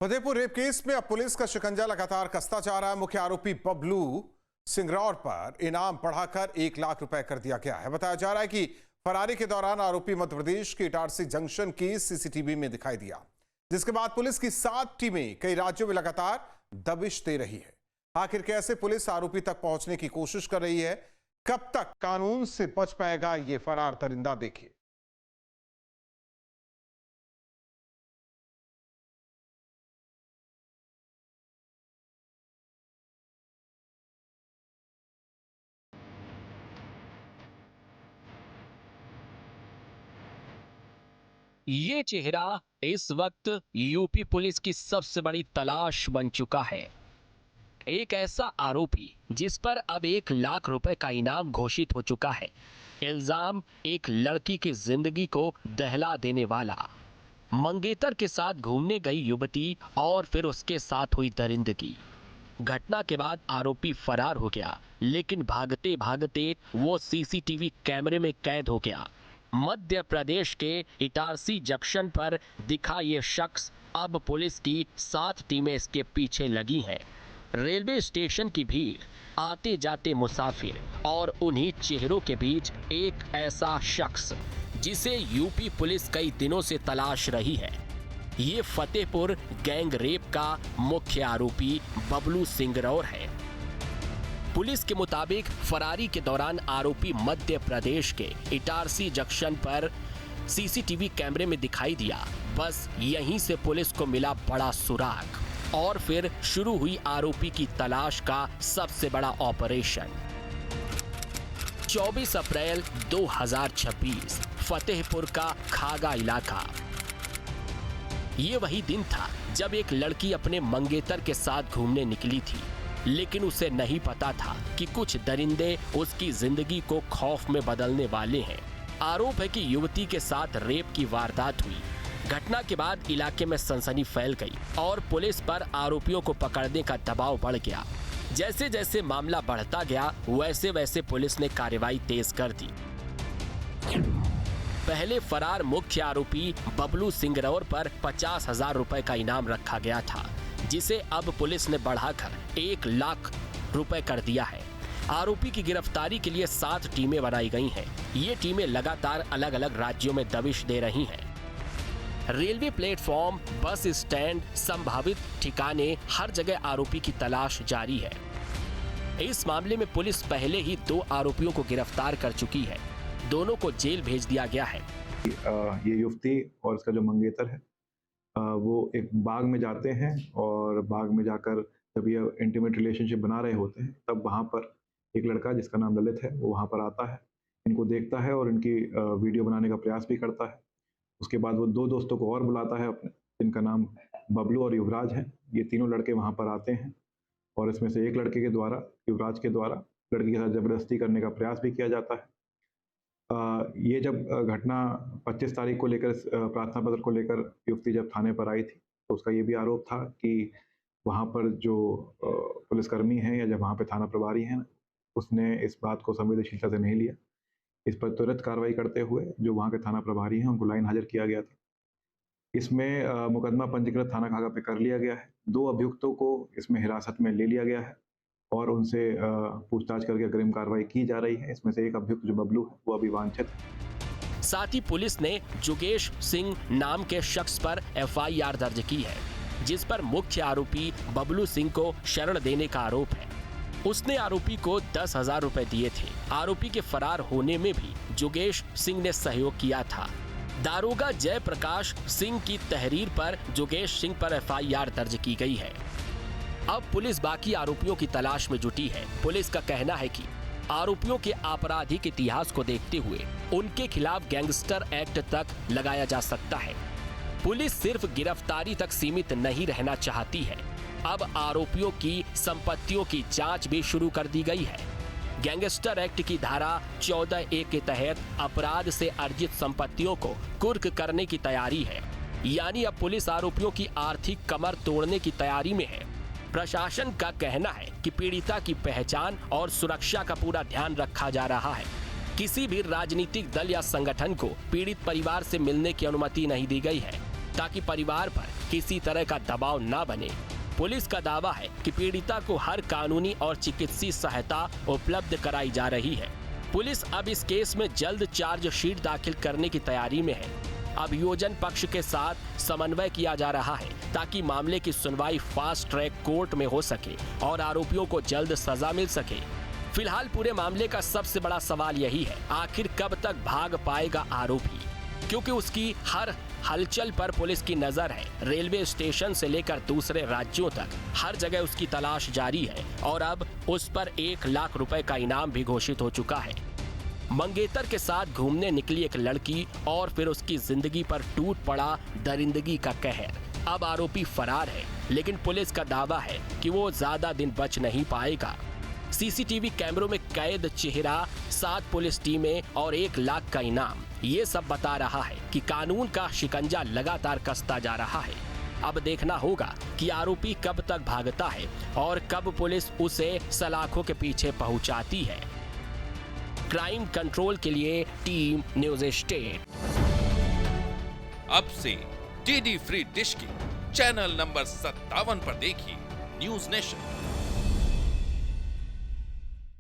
Fatehpur rape case में अब police का शिकंजा लगातार कसता जा रहा है। मुख्य आरोपी बबलू सिंगरौर पर इनाम बढ़ाकर 1 लाख रुपए कर दिया गया है। बताया जा रहा है कि फरारी के दौरान आरोपी मध्य प्रदेश के इटारसी जंक्शन की सीसीटीवी में दिखाई दिया, जिसके बाद पुलिस की 7 टीमें कई राज्यों में लगातार दबिश दे रही है। आखिर कैसे पुलिस आरोपी तक पहुंचने की कोशिश कर रही है, कब तक कानून से बच पाएगा ये फरार दरिंदा, देखिए। ये चेहरा इस वक्त यूपी पुलिस की सबसे बड़ी तलाश बन चुका है। एक ऐसा आरोपी जिस पर अब 1 लाख रुपए का इनाम घोषित हो चुका है। इल्जाम एक लड़की की जिंदगी को दहला देने वाला। मंगेतर के साथ घूमने गई युवती और फिर उसके साथ हुई दरिंदगी। घटना के बाद आरोपी फरार हो गया, लेकिन भागते भागते वो सीसीटीवी कैमरे में कैद हो गया। मध्य प्रदेश के इटारसी जंक्शन पर दिखा ये शख्स। अब पुलिस की 7 टीमें इसके पीछे लगी हैं। रेलवे स्टेशन की भीड़, आते जाते मुसाफिर और उन्हीं चेहरों के बीच एक ऐसा शख्स जिसे यूपी पुलिस कई दिनों से तलाश रही है। ये फतेहपुर गैंग रेप का मुख्य आरोपी बबलू सिंगरौर है। पुलिस के मुताबिक फरारी के दौरान आरोपी मध्य प्रदेश के इटारसी जंक्शन पर सीसीटीवी कैमरे में दिखाई दिया। बस यहीं से पुलिस को मिला बड़ा सुराग और फिर शुरू हुई आरोपी की तलाश का सबसे बड़ा ऑपरेशन। 24 अप्रैल 2026, फतेहपुर का खागा इलाका। ये वही दिन था जब एक लड़की अपने मंगेतर के साथ घूमने निकली थी, लेकिन उसे नहीं पता था कि कुछ दरिंदे उसकी जिंदगी को खौफ में बदलने वाले हैं। आरोप है कि युवती के साथ रेप की वारदात हुई। घटना के बाद इलाके में सनसनी फैल गई और पुलिस पर आरोपियों को पकड़ने का दबाव बढ़ गया। जैसे जैसे मामला बढ़ता गया, वैसे वैसे पुलिस ने कार्रवाई तेज कर दी। पहले फरार मुख्य आरोपी बबलू सिंगरौर पर 50,000 रुपए का इनाम रखा गया था, जिसे अब पुलिस ने बढ़ाकर 1 लाख रुपए कर दिया है। आरोपी की गिरफ्तारी के लिए 7 टीमें बनाई गई हैं। ये टीमें लगातार अलग अलग राज्यों में दबिश दे रही हैं। रेलवे प्लेटफॉर्म, बस स्टैंड, संभावित ठिकाने, हर जगह आरोपी की तलाश जारी है। इस मामले में पुलिस पहले ही 2 आरोपियों को गिरफ्तार कर चुकी है। दोनों को जेल भेज दिया गया है। ये युवती और इसका जो मंगेतर है, वो एक बाग में जाते हैं और बाग में जाकर जब ये इंटीमेट रिलेशनशिप बना रहे होते हैं, तब वहाँ पर एक लड़का जिसका नाम ललित है, वो वहाँ पर आता है, इनको देखता है और इनकी वीडियो बनाने का प्रयास भी करता है। उसके बाद वो 2 दोस्तों को और बुलाता है अपने, जिनका नाम बबलू और युवराज है। ये तीनों लड़के वहाँ पर आते हैं और इसमें से एक लड़के के द्वारा, युवराज के द्वारा, लड़की के साथ जबरदस्ती करने का प्रयास भी किया जाता है। ये जब घटना 25 तारीख को लेकर, प्रार्थना पत्र को लेकर युवती जब थाने पर आई थी, तो उसका ये भी आरोप था कि वहाँ पर जो पुलिसकर्मी हैं या जब वहाँ पे थाना प्रभारी हैं, उसने इस बात को संवेदनशीलता से नहीं लिया। इस पर तुरंत कार्रवाई करते हुए जो वहाँ के थाना प्रभारी हैं, उनको लाइन हाजिर किया गया था। इसमें मुकदमा पंजीकृत थाना खागा पे कर लिया गया है। 2 अभियुक्तों को इसमें हिरासत में ले लिया गया है और उनसे पूछताछ करके अग्रिम कार्रवाई की जा रही है। इसमें से एक अभियुक्त जो बबलू है, वो अभी वांछित है। साथ ही पुलिस ने जुगेश सिंह नाम के शख्स पर FIR दर्ज की है, जिस पर मुख्य आरोपी बबलू सिंह को शरण देने का आरोप है। उसने आरोपी को 10,000 रुपए दिए थे। आरोपी के फरार होने में भी जुगेश सिंह ने सहयोग किया था। दारोगा जयप्रकाश सिंह की तहरीर पर जुगेश सिंह पर FIR दर्ज की गई है। अब पुलिस बाकी आरोपियों की तलाश में जुटी है। पुलिस का कहना है कि आरोपियों के आपराधिक इतिहास को देखते हुए उनके खिलाफ गैंगस्टर एक्ट तक लगाया जा सकता है। पुलिस सिर्फ गिरफ्तारी तक सीमित नहीं रहना चाहती है। अब आरोपियों की संपत्तियों की जांच भी शुरू कर दी गई है। गैंगस्टर एक्ट की धारा 14A के तहत अपराध से अर्जित संपत्तियों को कुर्क करने की तैयारी है। यानी अब पुलिस आरोपियों की आर्थिक कमर तोड़ने की तैयारी में है। प्रशासन का कहना है कि पीड़िता की पहचान और सुरक्षा का पूरा ध्यान रखा जा रहा है। किसी भी राजनीतिक दल या संगठन को पीड़ित परिवार से मिलने की अनुमति नहीं दी गई है। ताकि परिवार पर किसी तरह का दबाव न बने। पुलिस का दावा है कि पीड़िता को हर कानूनी और चिकित्सीय सहायता उपलब्ध कराई जा रही है। पुलिस अब इस केस में जल्द चार्जशीट दाखिल करने की तैयारी में है। अभियोजन पक्ष के साथ समन्वय किया जा रहा है ताकि मामले की सुनवाई फास्ट ट्रैक कोर्ट में हो सके और आरोपियों को जल्द सजा मिल सके। फिलहाल पूरे मामले का सबसे बड़ा सवाल यही है, आखिर कब तक भाग पाएगा आरोपी, क्योंकि उसकी हर हलचल पर पुलिस की नजर है। रेलवे स्टेशन से लेकर दूसरे राज्यों तक हर जगह उसकी तलाश जारी है और अब उस पर 1 लाख रुपए का इनाम भी घोषित हो चुका है। मंगेतर के साथ घूमने निकली एक लड़की और फिर उसकी जिंदगी पर टूट पड़ा दरिंदगी का कहर। अब आरोपी फरार है, लेकिन पुलिस का दावा है कि वो ज्यादा दिन बच नहीं पाएगा। सीसीटीवी कैमरों में कैद चेहरा, 7 पुलिस टीमें और 1 लाख का इनाम, ये सब बता रहा है कि कानून का शिकंजा लगातार कसता जा रहा है। अब देखना होगा कि आरोपी कब तक भागता है और कब पुलिस उसे सलाखों के पीछे पहुंचाती है। क्राइम कंट्रोल के लिए टीम न्यूज़ स्टेट। अब से डीडी फ्री डिश की चैनल नंबर 57 पर देखिए न्यूज़ नेशन।